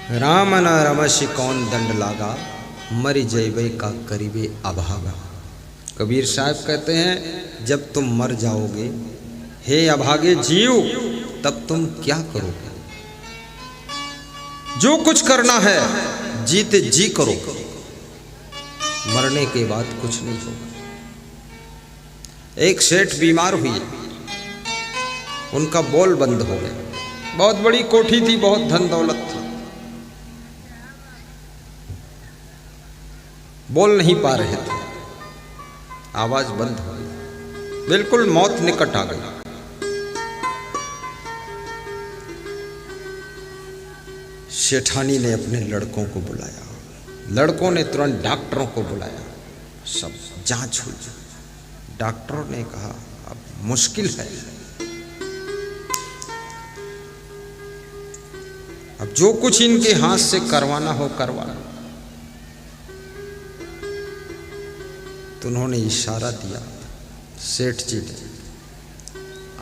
राम न रमसि कौन दंड लागा, मरि जैबै का करीबे अभागा। कबीर साहब कहते हैं जब तुम मर जाओगे हे अभागे जीव, तब तुम क्या करोगे? जो कुछ करना है जीते जी करो, मरने के बाद कुछ नहीं होगा। एक सेठ बीमार हुए, उनका बोल बंद हो गया। बहुत बड़ी कोठी थी, बहुत धन दौलत थी, बोल नहीं पा रहे थे, आवाज बंद हो गई, बिल्कुल मौत निकट आ गई। सेठानी ने अपने लड़कों को बुलाया, लड़कों ने तुरंत डॉक्टरों को बुलाया, सब जांच हुई। डॉक्टरों ने कहा अब मुश्किल है, अब जो कुछ इनके हाथ से करवाना हो करवा लो। तो उन्होंने इशारा दिया, सेठ जी ने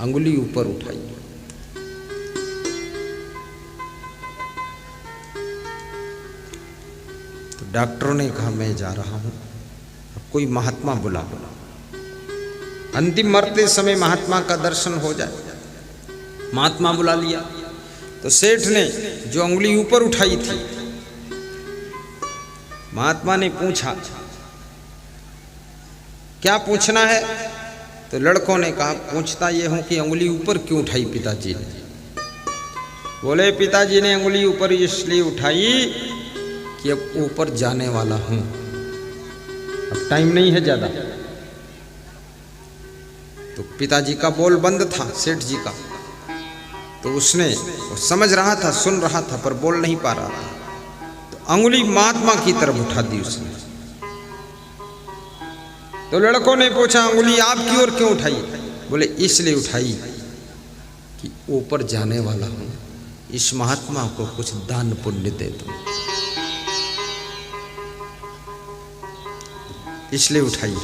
अंगुली ऊपर उठाई, तो डॉक्टरों ने कहा मैं जा रहा हूं, अब कोई महात्मा बुला लो, अंतिम मरते समय महात्मा का दर्शन हो जाए। महात्मा बुला लिया। तो सेठ ने जो अंगुली ऊपर उठाई थी, महात्मा ने पूछा क्या पूछना है? तो लड़कों ने कहा पूछता ये हूं कि अंगुली ऊपर क्यों उठाई पिताजी ने? बोले पिताजी ने अंगुली ऊपर इसलिए उठाई कि अब ऊपर जाने वाला हूं, अब टाइम नहीं है ज्यादा। तो पिताजी का बोल बंद था, सेठ जी का, तो उसने वो समझ रहा था, सुन रहा था, पर बोल नहीं पा रहा था। तो अंगुली महात्मा की तरफ उठा दी उसने। तो लड़कों ने पूछा अंगुली आपकी ओर क्यों उठाई? बोले इसलिए उठाई कि ऊपर जाने वाला हूं, इस महात्मा को कुछ दान पुण्य दे दो, इसलिए उठाई।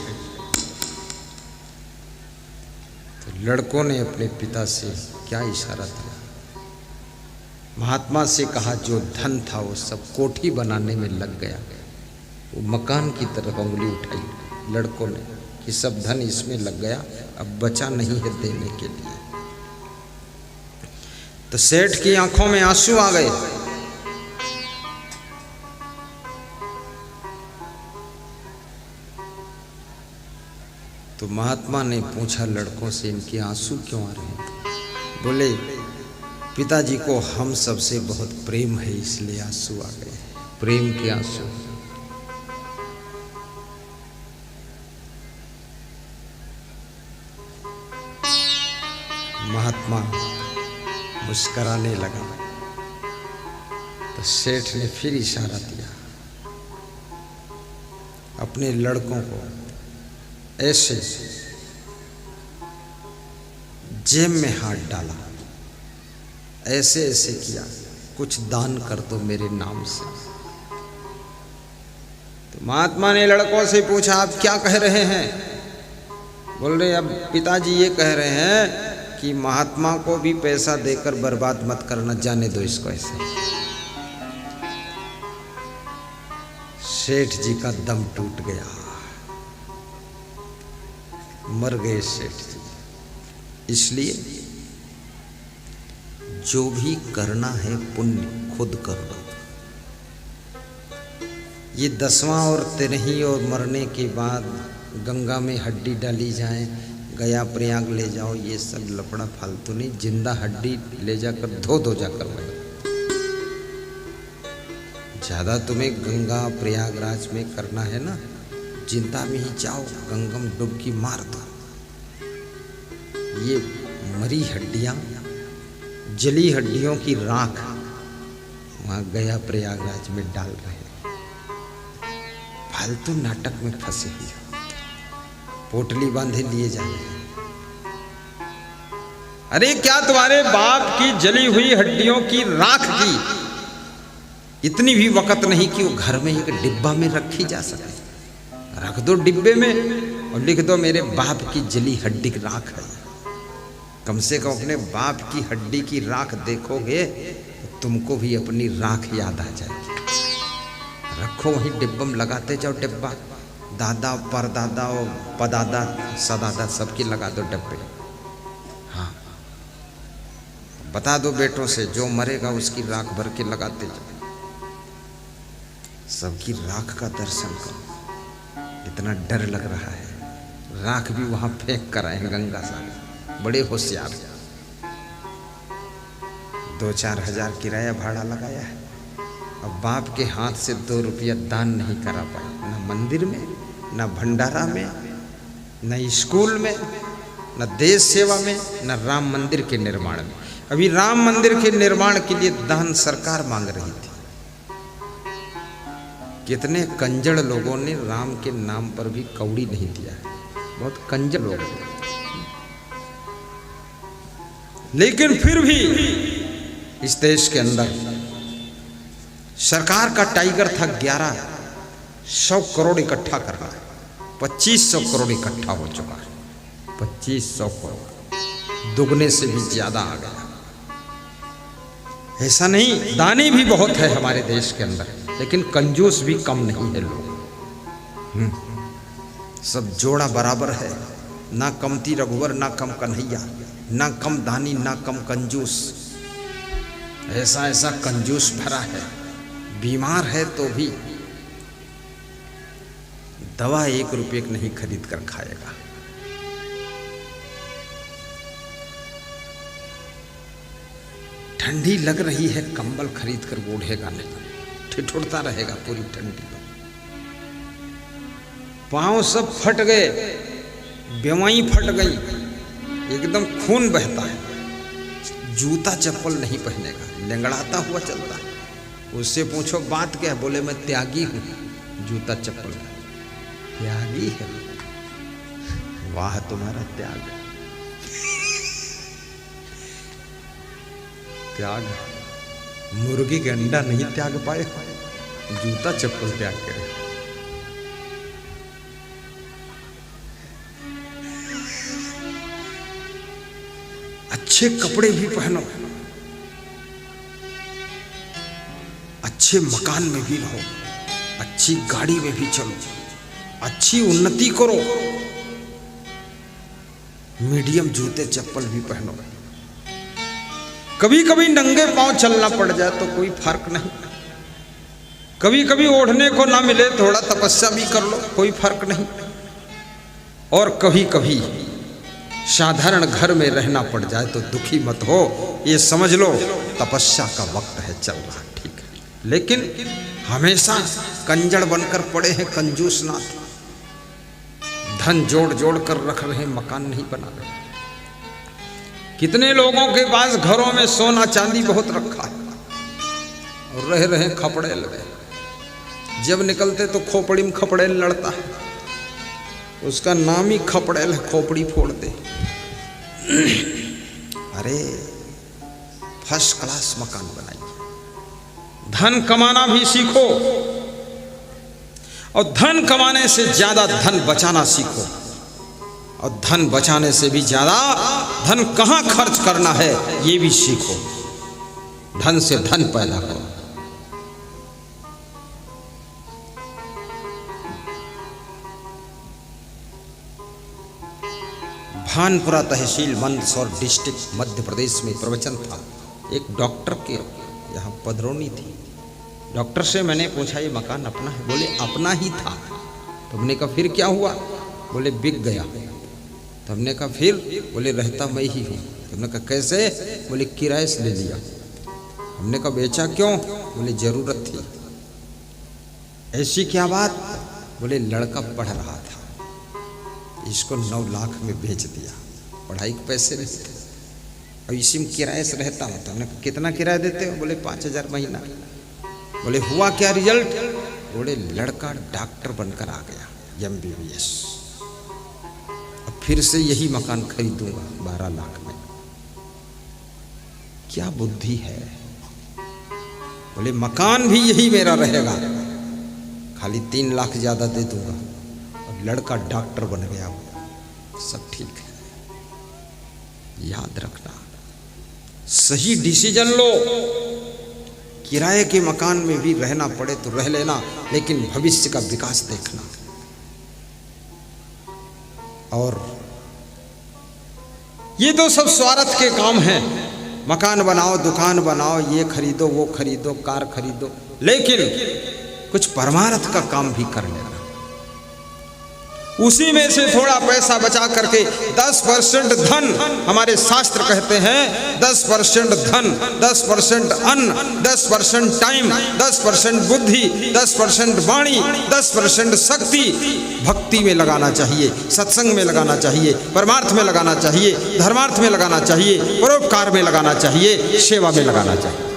तो लड़कों ने अपने पिता से क्या इशारा दिया? महात्मा से कहा जो धन था वो सब कोठी बनाने में लग गया। वो मकान की तरफ अंगुली उठाई लड़कों ने कि सब धन इसमें लग गया, अब बचा नहीं है देने के लिए। तो सेठ की आंखों में आंसू आ गए। तो महात्मा ने पूछा लड़कों से इनके आंसू क्यों आ रहे हैं? बोले पिताजी को हम सबसे बहुत प्रेम है इसलिए आंसू आ गए, प्रेम के आंसू। महात्मा मुस्कराने लगा। तो सेठ ने फिर इशारा दिया, अपने लड़कों को ऐसे जेब में हाथ डाला, ऐसे ऐसे किया, कुछ दान कर दो मेरे नाम से। तो महात्मा ने लड़कों से पूछा आप क्या कह रहे हैं? बोल रहे अब पिताजी ये कह रहे हैं कि महात्मा को भी पैसा देकर बर्बाद मत करना, जाने दो इसको ऐसे। सेठ जी का दम टूट गया, मर गए सेठ जी। इसलिए जो भी करना है पुण्य खुद करो। ये 10वां और 13वीं और मरने के बाद गंगा में हड्डी डाली जाए, गया प्रयाग ले जाओ, ये सब लफड़ा फालतू नहीं। जिंदा हड्डी ले जाकर धो जाकर वही। ज्यादा तुम्हें गंगा प्रयागराज में करना है ना, जिंदा में ही जाओ, गंगा में डुबकी मार दो। ये मरी हड्डियां, जली हड्डियों की राख वहां गया प्रयागराज में डाल रहे हैं। फालतू नाटक में फंसे हुए, पोटली बांधे लिए जा रहे हैं। अरे क्या तुम्हारे बाप की जली हुई हड्डियों की राख की इतनी भी वक़्त नहीं कि वो घर में एक डिब्बा में रखी जा सके? रख दो डिब्बे में और लिख दो मेरे बाप की जली हड्डी की राख है। कम से कम अपने बाप की हड्डी की राख देखोगे तो तुमको भी अपनी राख याद आ जाएगी। रखो वहीं डिब्बा में लगाते जाओ, डिब्बा दादा परदादा और पदादा सदादा सबकी लगा दो डब्बे। हाँ, बता दो बेटों से जो मरेगा उसकी राख भर के लगाते जाओ, सबकी राख का दर्शन करो। इतना डर लग रहा है, राख भी वहां फेंक कर आए गंगा सागर, बड़े होशियार। 2-4 हजार किराया भाड़ा लगाया है, अब बाप के हाथ से 2 रुपया दान नहीं करा पाए, ना मंदिर में, ना भंडारा में, न स्कूल में, न देश सेवा में, न राम मंदिर के निर्माण में। अभी राम मंदिर के निर्माण के लिए दान सरकार मांग रही थी। कितने कंजड़ लोगों ने राम के नाम पर भी कौड़ी नहीं दिया है, बहुत कंजड़ लोग। लेकिन फिर भी इस देश के अंदर सरकार का टाइगर था 1100 करोड़ इकट्ठा करना है। 2500 करोड़ इकट्ठा हो चुका है, 2500 करोड़, दुगने से भी ज्यादा आ गया। ऐसा नहीं, दानी भी बहुत है हमारे देश के अंदर, लेकिन कंजूस भी कम नहीं है लोग। सब जोड़ा बराबर है, ना कमती रघुवर, ना कम कन्हैया, ना कम दानी, ना कम कंजूस। ऐसा ऐसा कंजूस भरा है, बीमार है तो भी दवा 1 रुपये की नहीं खरीद कर खाएगा। ठंडी लग रही है, कंबल खरीद कर ओढ़ेगा नहीं, ठिठुरता रहेगा पूरी ठंडी में। पांव सब फट गए, बेवाई फट गई, एकदम खून बहता है, जूता चप्पल नहीं पहनेगा, लंगड़ाता हुआ चलता है। उससे पूछो बात क्या है, बोले मैं त्यागी हूं, जूता चप्पल त्यागी है। वाह तुम्हारा त्याग, त्याग मुर्गी के अंडा नहीं त्याग पाए, जूता चप्पल त्याग करे। अच्छे कपड़े भी पहनो, अच्छे मकान में भी रहो, अच्छी गाड़ी में भी चलो, अच्छी उन्नति करो, मीडियम जूते चप्पल भी पहनो। कभी कभी नंगे पांव चलना पड़ जाए तो कोई फर्क नहीं, कभी कभी ओढ़ने को ना मिले थोड़ा तपस्या भी कर लो, कोई फर्क नहीं। और कभी कभी साधारण घर में रहना पड़ जाए तो दुखी मत हो, ये समझ लो तपस्या का वक्त है, चल रहा, ठीक है। लेकिन हमेशा कंजड़ बनकर पड़े हैं कंजूस नाथ, धन जोड़ जोड़ कर रख रहे हैं, मकान नहीं बना रहे। कितने लोगों के पास घरों में सोना चांदी बहुत रखा है और रह रहे खपड़ेल में, जब निकलते तो खोपड़ी में खपड़ेल लड़ता है, उसका नाम ही खपड़ेल है, खोपड़ी फोड़ दे। अरे फर्स्ट क्लास मकान बनाइए, धन कमाना भी सीखो, और धन कमाने से ज्यादा धन बचाना सीखो, और धन बचाने से भी ज्यादा धन कहां खर्च करना है ये भी सीखो। धन से धन पैदा करो। भानपुरा तहसील मंदसौर डिस्ट्रिक्ट मध्य प्रदेश में प्रवचन था। एक डॉक्टर के यहाँ पधरौनी थी। डॉक्टर से मैंने पूछा ये मकान अपना है? बोले अपना ही था। तो हमने कहा फिर क्या हुआ? बोले बिक गया। तो हमने कहा फिर? बोले रहता मैं ही हूँ। तो हमने कहा कैसे? बोले किराए से ले लिया। हमने कहा बेचा क्यों? बोले जरूरत थी। ऐसी क्या बात? बोले लड़का पढ़ रहा था, इसको 9 लाख में बेच दिया, पढ़ाई के पैसे नहीं थे, और इसी में किराए से रहता हूँ। तो हमने कितना किराया देते हो? बोले 5000 महीना। बोले हुआ क्या रिजल्ट? बोले लड़का डॉक्टर बनकर आ गया, MBBS। अब फिर से यही मकान खरीदूंगा 12 लाख में। क्या बुद्धि है? बोले मकान भी यही मेरा रहेगा, खाली 3 लाख ज्यादा दे दूंगा, और लड़का डॉक्टर बन गया, सब ठीक है। याद रखना, सही डिसीजन लो, किराए के मकान में भी रहना पड़े तो रह लेना, लेकिन भविष्य का विकास देखना। और ये तो सब स्वार्थ के काम हैं, मकान बनाओ, दुकान बनाओ, ये खरीदो, वो खरीदो, कार खरीदो, लेकिन कुछ परमार्थ का काम भी कर लेना। उसी में से थोड़ा पैसा बचा करके 10% धन, हमारे शास्त्र कहते हैं 10% धन, 10% अन्न, 10% टाइम, 10% बुद्धि, 10% वाणी, 10% शक्ति भक्ति में लगाना चाहिए, सत्संग में लगाना चाहिए, परमार्थ में लगाना चाहिए, धर्मार्थ में लगाना चाहिए, परोपकार में लगाना चाहिए, सेवा में लगाना चाहिए।